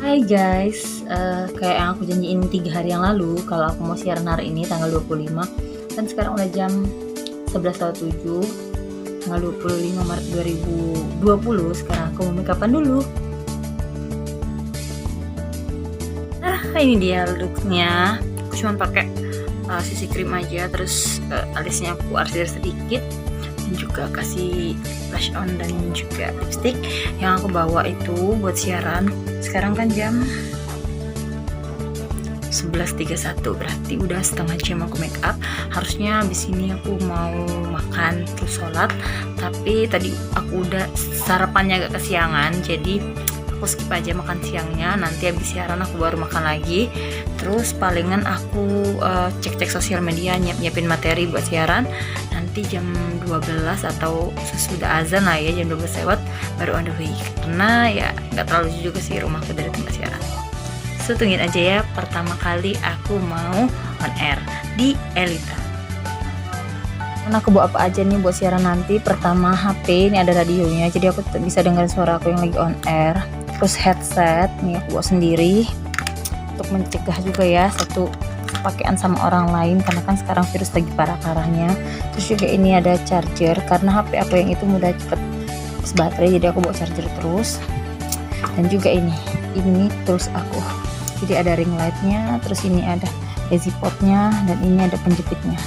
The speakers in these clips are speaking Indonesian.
Hai guys, kayak yang aku janjiin 3 hari yang lalu kalau aku mau siaran hari ini tanggal 25. Dan sekarang udah jam 11.07, tanggal 25 Maret 2020. Sekarang aku mau make upan dulu. Nah, ini dia looknya. Aku cuma pakai CC cream aja, terus alisnya aku arsir sedikit, dan juga kasih blush on dan juga lipstick. Yang aku bawa itu buat siaran. Sekarang kan jam 11.31, berarti udah setengah jam aku make up. Harusnya abis ini aku mau makan terus sholat, tapi tadi aku udah sarapannya agak kesiangan, jadi aku skip aja makan siangnya. Nanti abis siaran aku baru makan lagi. Terus palingan aku cek-cek sosial media, nyiapin materi buat siaran. Nanti jam 12 atau sesudah azan lah ya, jam 12 lewat baru on the way, karena ya nggak terlalu juga sih rumahku dari tempat siaran. So tungguin aja ya, pertama kali aku mau on air di Elita. Karena aku bawa apa aja nih buat siaran nanti. Pertama HP, ini ada radionya, jadi aku bisa dengar suara aku yang lagi on air. Terus headset, nih aku bawa sendiri untuk mencegah juga ya satu pakaian sama orang lain, karena kan sekarang virus lagi parah-parahnya. Terus juga ini ada charger, karena HP aku yang itu mudah cepet habis baterai, jadi aku bawa charger terus. Dan juga ini terus aku, jadi ada ring lightnya, terus ini ada lazy potnya, dan ini ada penjepitnya,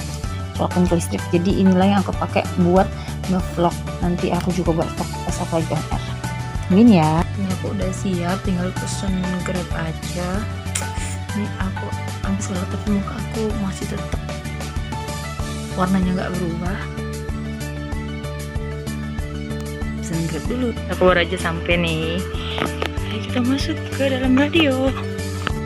colokin ke listrik. Jadi inilah yang aku pakai buat nge-vlog. Nanti aku juga buat vlog pas aku lagi on air. Amin ya. Ini aku udah siap, tinggal pesen Grab aja. Ini aku habis sholat, tapi muka aku masih tetap warnanya nggak berubah. Pesen Grab dulu. Aku baru aja sampai nih. Ayo kita masuk ke dalam radio.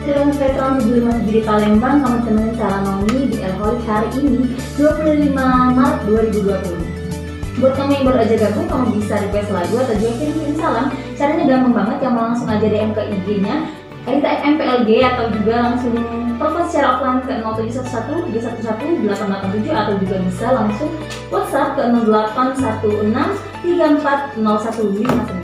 Dalam Petron 75 di Palembang, kamu temenin Sarah Naomi di Alkoholik hari ini 25 Maret 2020. Buat kamu yang baru aja gabung, kamu bisa request lagu atau juga kirim salam. Caranya gampang banget, kamu langsung aja DM ke IG-nya Elita MPLG, atau juga langsung telepon secara offline ke 0711 311 887, atau juga bisa langsung WhatsApp ke 0816 340159.